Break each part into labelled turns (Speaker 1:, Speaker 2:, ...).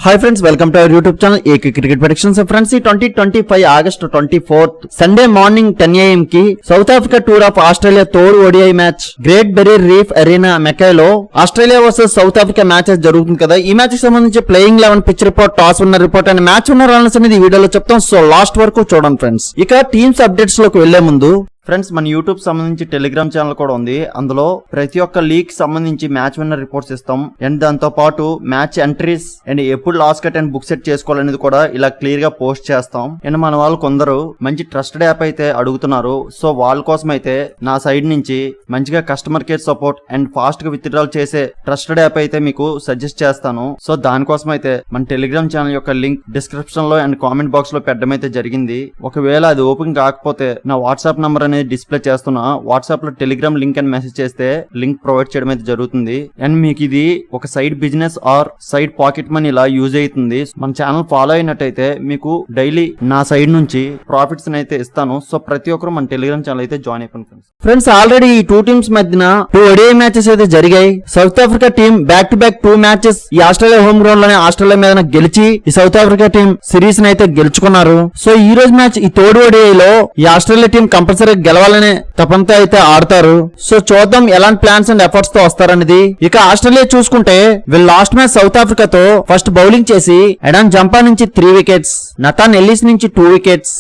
Speaker 1: Hi friends, welcome to our YouTube channel AK Cricket Predictions. Friends, 2025 August 24th Sunday morning 10 AM की South Africa tour of Australia third ODI match Great Barrier Reef Arena మెకాలో Australia versus South Africa matches జరుగుతుంది కదా. ఈ match కి సంబంధించి playing 11 pitch report, toss winner report and match winner runs అనేది ఈ వీడియోలో చెప్తాం. సో లాస్ట్ వరకు చూడండి ఫ్రెండ్స్. ఇక టీమ్స్ అప్డేట్స్ లోకి వెళ్లే ముందు ఫ్రెండ్స్, మన యూట్యూబ్ సంబంధించి టెలిగ్రామ్ ఛానల్ కూడా ఉంది. అందులో ప్రతి ఒక్క లీగ్ సంబంధించి మ్యాచ్ విన్నర్ రిపోర్ట్స్ ఇస్తాం అండ్ దాంతో పాటు మ్యాచ్ ఎంట్రీస్ అండ్ ఎప్పుడు loss cut and book set చేసుకోవాలనేది కూడా ఇలా క్లియర్ గా పోస్ట్ చేస్తాం. అండ్ మన వాళ్ళు కొందరు మంచి ట్రస్టెడ్ యాప్ అయితే అడుగుతున్నారు. సో వాళ్ళ కోసం అయితే నా సైడ్ నుంచి మంచిగా customer care support and fast గా విత్డ్రాల్ చేసే ట్రస్టెడ్ యాప్ అయితే మీకు సజెస్ట్ చేస్తాను. సో దానికోసం అయితే మన టెలిగ్రామ్ ఛానల్ యొక్క లింక్ డిస్క్రిప్షన్ లో అండ్ కామెంట్ బాక్స్ లో పెట్టడం అయితే జరిగింది. ఒకవేళ అది ఓపెన్ కాకపోతే నా వాట్సాప్ నంబర్ అనేది డిస్ప్లే చేస్తున్నా, వాట్సాప్ లో టెలిగ్రామ్ లింక్ అని మెసేజ్ చేస్తే లింక్ ప్రొవైడ్ చేయడం అయితే జరుగుతుంది. అండ్ మీకు ఇది ఒక side business are side pocket money ఇలా యూజ్ అవుతుంది. మన ఛానల్ ఫాలో అయినట్టయితే మీకు డైలీ నా సైడ్ నుంచి ప్రాఫిట్స్ అయితే ఇస్తాను. సో ప్రతి ఒక్కరు మన టెలిగ్రామ్ ఛానల్ అయితే జాయిన్ అయిపోయింది ఫ్రెండ్స్. ఆల్రెడీ ఈ టూ టీమ్స్ మధ్యన 2 ODI మ్యాచెస్ అయితే జరిగాయి. South Africa team back to back 2 matches ఈ ఆస్ట్రేలియా హోమ్ గ్రౌండ్ లోనే ఆస్ట్రేలియా మీద గెలిచి ఈ సౌత్ ఆఫ్రికా టీం సిరీస్ అయితే గెలుచుకున్నారు. సో ఈ రోజు మ్యాచ్ ఈ థర్డ్ ODI లో ఈ ఆస్ట్రేలియా టీం కంపల్సరీ గెలవాలనే తపంతో అయితే ఆడతారు. సో చూద్దాం ఎలాంటి ప్లాన్స్ అండ్ ఎఫర్ట్స్ తో వస్తారనేది. ఇక ఆస్ట్రేలియా చూసుకుంటే వీళ్ళు లాస్ట్ మ్యాచ్ సౌత్ ఆఫ్రికాతో ఫస్ట్ బౌలింగ్ చేసి ఎడాన్ జంపా నుంచి 3 వికెట్స్, నథాన్ ఎల్లిస్ నుంచి 2 వికెట్స్,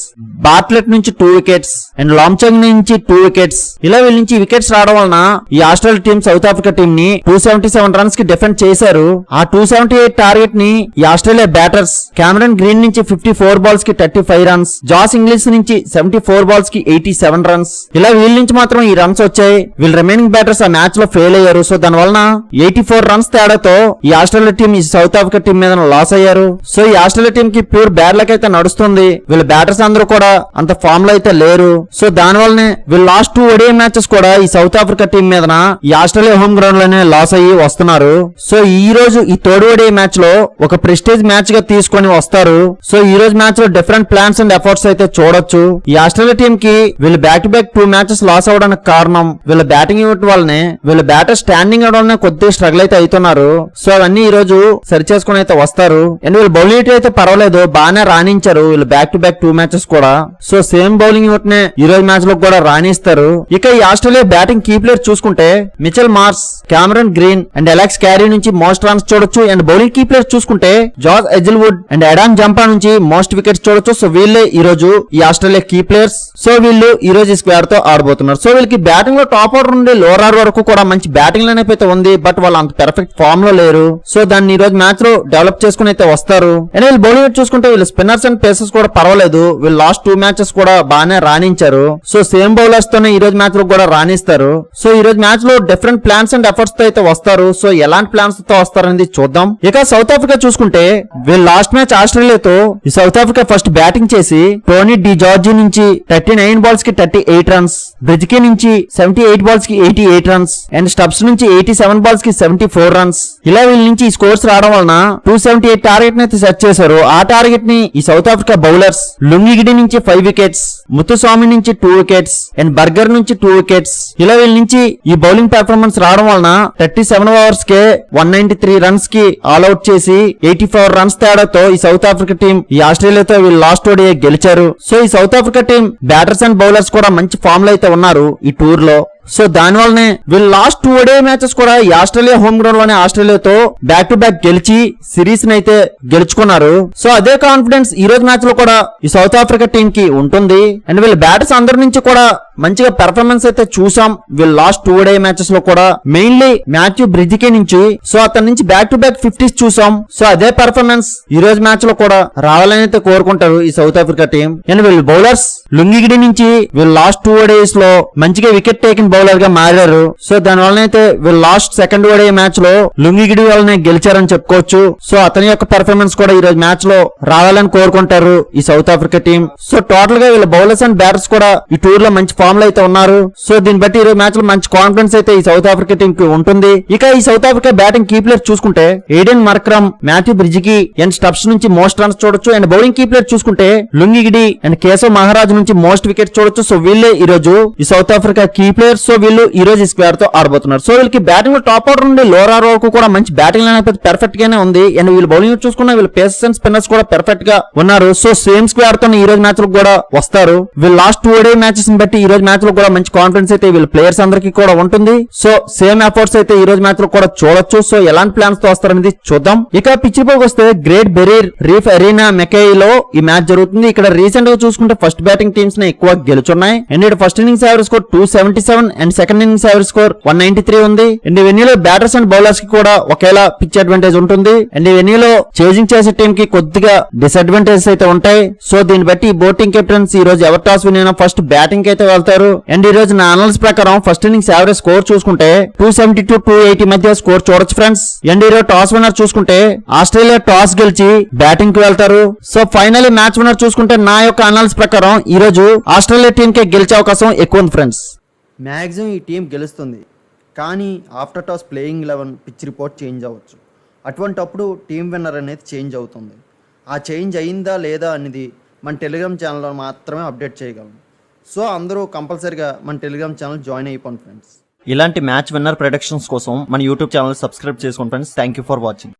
Speaker 1: బార్ట్లెట్ నుంచి 2 వికెట్స్ అండ్ లాంచంగ్ నుంచి 2 వికెట్స్, ఇలా వీళ్ళ నుంచి వికెట్స్ రావడం వలన ఈ Australia team south Africa team ని 277 రన్స్ కి డిఫెండ్ చేశారు. ఆ 278 టార్గెట్ ని ఈ ఆస్ట్రేలియా బ్యాటర్స్ కెమెరన్ గ్రీన్ నుంచి 54 బాల్స్ కి 35 రన్స్, జాస్ ఇంగ్లీష్ నుంచి 74 బాల్స్ కి 87 రన్స్, ఇలా వీళ్ళ నుంచి మాత్రం ఈ రన్స్ వచ్చాయి. వీళ్ళు రిమైనింగ్ బ్యాటర్స్ ఆ మ్యాచ్ లో ఫెయిల్ అయ్యారు. సో దాని వలన 84 రన్స్ తేడాతో ఈ ఆస్ట్రేలియా టీం ఈ సౌత్ ఆఫ్రికా టీం మీద లాస్ అయ్యారు. సో ఈ ఆస్ట్రేలియా టీం కి ప్యూర్ బ్యాడ్ లక్ అయితే నడుస్తుంది. వీళ్ళ బ్యాటర్స్ అందరూ కూడా అంత ఫామ్ లో అయితే లేరు. సో దాని వల్లనే వీళ్ళు లాస్ట్ 2 ODI మ్యాచెస్ కూడా ఈ సౌత్ ఆఫ్రికా టీం మీద ఈ ఆస్ట్రేలియా హోమ్ గ్రౌండ్ లోనే లాస్ అయ్యి వస్తున్నారు. సో ఈ రోజు ఈ థర్డ్ ODI మ్యాచ్ లో ఒక ప్రెస్టేజ్ మ్యాచ్ గా తీసుకొని వస్తారు. సో ఈ రోజు మ్యాచ్ లో డిఫరెంట్ ప్లాన్స్ అండ్ ఎఫర్ట్స్ అయితే చూడొచ్చు. ఈ ఆస్ట్రేలియా టీం కి వీళ్ళు back to back 2 matches loss అవడానికి కారణం వీళ్ళ బ్యాటింగ్ యూనిట్ వల్లనే. వీళ్ళ బ్యాటర్ స్టాండింగ్ అవడం వల్లనే కొద్దిగా స్ట్రగుల్ అయితే అవుతున్నారు. సో అవన్నీ ఈ రోజు సరి చేసుకుని అయితే వస్తారు. అండ్ వీళ్ళ బౌలింగ్ యూనిట్ అయితే పర్వాలేదు, బాగానే రాణించారు వీళ్ళు బ్యాక్ టు బ్యాక్ 2 మ్యాచెస్ కూడా. సో సేమ్ బౌలింగ్ యూనిట్ నే ఈ రోజు మ్యాచ్ లో కూడా రాణిస్తారు. ఇక ఈ ఆస్ట్రేలియా బ్యాటింగ్ కీ ప్లేయర్ చూసుకుంటే Mitchell Mars, Cameron green and Alex Carey నుంచి మోస్ట్ రన్స్ చూడొచ్చు. అండ్ బౌలింగ్ కీ ప్లేయర్ చూసుకుంటే జాస్ ఎజిల్వుడ్ అండ్ ఎడాన్ జంపా నుంచి మోస్ట్ వికెట్స్ చూడొచ్చు. సో వీళ్ళే ఈ రోజు ఈ ఆస్ట్రేలియా కీ ప్లేయర్స్. సో వీళ్ళు ఈ రోజు ఈ స్క్వేర్ తో ఆడబోతున్నారు. సో వీళ్ళకి బ్యాటింగ్ లో టాప్ ఆర్డర్ నుండి లోవర్ ఆర్డర్ వరకు కూడా మంచి బ్యాటింగ్ లైన్ అయితే ఉంది. బట్ వాళ్ళు అంత పెర్ఫెక్ట్ ఫామ్ లో లేరు. సో దాన్ని ఈ రోజు మ్యాచ్ లో డెవలప్ చేసుకుని అయితే వస్తారు. అండ్ వీళ్ళు బౌలింగ్ చూసుకుంటే వీళ్ళు స్పిన్నర్స్ అండ్ పేసర్స్ కూడా పర్వాలేదు. వీళ్ళు లాస్ట్ 2 మ్యాచెస్ కూడా బాగానే రాణించారు. సో సేమ్ బౌలర్స్ తోనే ఈ రోజు మ్యాచ్ లో కూడా రాణిస్తారు. సో ఈ రోజు మ్యాచ్ లో డిఫరెంట్ ప్లాన్స్ అండ్ ఎఫర్ట్స్ తో అయితే వస్తారు. సో ఎలాంటి ప్లాన్స్ తో వస్తారనేది చూద్దాం. ఇక సౌత్ ఆఫ్రికా చూసుకుంటే వీళ్ళు లాస్ట్ మ్యాచ్ ఆస్ట్రేలియాతో ఈ సౌత్ ఆఫ్రికా ఫస్ట్ బ్యాటింగ్ చేసి టోనీ డి జార్జీ నుంచి 39 బాల్స్ కి 38 రన్స్, బ్రిజ్కే నుంచి 78 బాల్స్ కి 88 రన్స్ అండ్ స్టబ్స్ నుంచి 87 బాల్స్ కి 74 రన్స్, ఇలా వీళ్ళ నుంచి ఈ స్కోర్స్ రావడం వలన 278 టార్గెట్ ని అయితే సెట్ చేశారు. ఆ టార్గెట్ ని ఈ సౌత్ ఆఫ్రికా బౌలర్స్ లుంగిగిడి నుంచి 5 వికెట్స్, ముత్తుస్వామి నుంచి 2 వికెట్స్ అండ్ బర్గర్ నుంచి 2 వికెట్స్, ఇలా వీళ్ళ నుంచి ఈ బౌలింగ్ పెర్ఫార్మెన్స్ రావడం వలన 37 ఓవర్స్ కే 193 రన్స్ కి ఆల్అౌట్ చేసి 84 రన్స్ తేడాతో ఈ సౌత్ ఆఫ్రికా టీం ఈ ఆస్ట్రేలియాతో వీళ్ళు లాస్ట్ ODI గెలిచారు. సో ఈ South Africa team batters and bowlers కూడా మంచి ఫామ్ లో అయితే ఉన్నారు ఈ టూర్ లో. సో దాని వల్లనే వీళ్ళు లాస్ట్ 2 ODI మ్యాచెస్ కూడా ఈ ఆస్ట్రేలియా హోమ్ గ్రౌండ్ లోనే ఆస్ట్రేలియాతో బ్యాక్ టు బ్యాక్ గెలిచి సిరీస్ ని అయితే గెలుచుకున్నారు. సో అదే కాన్ఫిడెన్స్ ఈ రోజు మ్యాచ్ లో కూడా ఈ సౌత్ ఆఫ్రికా టీం కి ఉంటుంది. అండ్ వీళ్ళ బ్యాటర్స్ అందరి నుంచి కూడా మంచిగా పెర్ఫార్మెన్స్ అయితే చూసాం వీళ్ళు లాస్ట్ 2 ODI మ్యాచెస్ లో కూడా. మెయిన్లీ మాథ్యూ బ్రిజ్కే నుంచి సో అతని నుంచి బ్యాక్ టు బ్యాక్ 50s చూసాం. సో అదే పెర్ఫార్మెన్స్ ఈ రోజు మ్యాచ్ లో కూడా రావాలని అయితే కోరుకుంటారు ఈ సౌత్ ఆఫ్రికా టీం. అండ్ వీళ్ళు బౌలర్స్ లుంగిగిడి నుంచి వీళ్ళు లాస్ట్ 2 ODIs లో మంచిగా వికెట్ టేకింగ్ బౌలర్ గా మారారు. సో దాని వలన అయితే వీళ్ళు లాస్ట్ సెకండ్ ODI మ్యాచ్ లో లుంగిగిడి వల్లనే గెలిచారని చెప్పుకోవచ్చు. సో అతని యొక్క పెర్ఫార్మెన్స్ కూడా ఈ రోజు మ్యాచ్ లో రావాలని కోరుకుంటారు ఈ South Africa team. So total గా వీళ్ళ బౌలర్స్ అండ్ బ్యాటర్స్ కూడా ఈ టూర్ లో మంచి ఫామ్ లో అయితే ఉన్నారు. సో దీన్ని బట్టి ఈ రోజు మ్యాచ్ లో మంచి కాన్ఫిడెన్స్ అయితే ఈ సౌత్ ఆఫ్రికా టీం కి ఉంటుంది. ఇక ఈ South Africa batting key player చూసుకుంటే Aiden Markram, Matthew Breetzke and Stubbs నుంచి మోస్ట్ రన్స్ చూడొచ్చు. అండ్ బౌలింగ్ కీ ప్లేయర్ చూసుకుంటే లుంగిగిడి అండ్ కేశవ్ మహారాజ్ నుంచి మోస్ట్ వికెట్ చూడొచ్చు. సో వీళ్ళే ఈ రోజు ఈ South Africa key players. So వీళ్ళు ఈ రోజు ఈ స్క్వేర్ తో ఆడబోతున్నారు. సో వీళ్ళకి బ్యాటింగ్ లో టాప్ ఆర్డర్ నుండి లోవర్ వరకు కూడా మంచి బ్యాటింగ్ లైన్ అయితే పర్ఫెక్ట్ గానే ఉంది. అండ్ వీళ్ళు బౌలింగ్ చూసుకున్నా వీళ్ళు పేసర్స్ అండ్ స్పిన్నర్స్ కూడా పర్ఫెక్ట్ గా ఉన్నారు. సో సేమ్ స్క్వేర్ తో ఈ రోజు మ్యాచ్ లో కూడా వస్తారు. వీళ్ళు లాస్ట్ 2 ODI మ్యాచెస్ బట్టి ఈ రోజు మ్యాచ్ లో కూడా మంచి కాన్ఫిడెన్స్ అయితే వీళ్ళ ప్లేయర్స్ అందరికీ కూడా ఉంటుంది. సో సేమ్ ఎఫర్ట్స్ అయితే ఈ రోజు మ్యాచ్ లో కూడా చూడొచ్చు. సో ఎలాంటి ప్లాన్స్ తో వస్తారనేది చూద్దాం. ఇక పిచ్ రిపోర్ట్ వస్తే గ్రేట్ బెరీర్ రీఫ్ అరీనా మెకైలో ఈ మ్యాచ్ జరుగుతుంది. ఇక్కడ రీసెంట్ గా చూసుకుంటే ఫస్ట్ బ్యాటింగ్ టీమ్స్ ని ఎక్కువ గెలుచున్నాయి. అండ్ ఇక్కడ first innings average score 277 and second innings average score 193 ఉంది. అండ్ ఈ వెన్యూలో బ్యాటర్స్ అండ్ బౌలర్స్ కి కూడా ఒకేలా పిచ్ అడ్వాంటేజ్ ఉంటుంది. అండ్ ఈ వెన్యూలో చేజింగ్ చేసే టీం కి కొద్దిగా డిసడ్వాంటేజెస్ అయితే ఉంటాయి. సో దీన్ని బట్టి బోటింగ్ కెప్టెన్స్ ఈ రోజు ఎవరు టాస్ విన్ అయినా ఫస్ట్ బ్యాటింగ్ కి అయితే వెళ్తారు. అండ్ ఈ రోజు నా అనలిసిస్ ప్రకారం ఫస్ట్ ఇన్నింగ్స్ యావరేజ్ స్కోర్ చూసుకుంటే 270 to 280 మధ్య స్కోర్ చూడొచ్చు ఫ్రెండ్స్. అండ్ ఈ రోజు టాస్ విన్నర్ చూసుకుంటే ఆస్ట్రేలియా టాస్ గెలిచి బ్యాటింగ్ కి వెళ్తారు. సో ఫైనల్లీ మ్యాచ్ విన్నర్ చూసుకుంటే నా యొక్క అనాలిసిస్ ప్రకారం ఈ రోజు ఆస్ట్రేలియా టీం కే గెలిచే అవకాశం ఎక్కువ ఉంది ఫ్రెండ్స్.
Speaker 2: మ్యాక్సిమం ఈ టీం గెలుస్తుంది, కానీ after toss playing 11 pitch report change అవ్వచ్చు. అటువంటప్పుడు టీం విన్నర్ అనేది చేంజ్ అవుతుంది. ఆ చేంజ్ అయిందా లేదా అనేది మన టెలిగ్రామ్ ఛానల్లో మాత్రమే అప్డేట్ చేయగలం. సో అందరూ కంపల్సరీగా మన టెలిగ్రామ్ ఛానల్ జాయిన్ అయిపోండి ఫ్రెండ్స్.
Speaker 1: ఇలాంటి మ్యాచ్ విన్నర్ ప్రొడిక్షన్స్ కోసం మన యూట్యూబ్ ఛానల్ సబ్స్క్రైబ్ చేసుకోండి friends. Thank you for watching.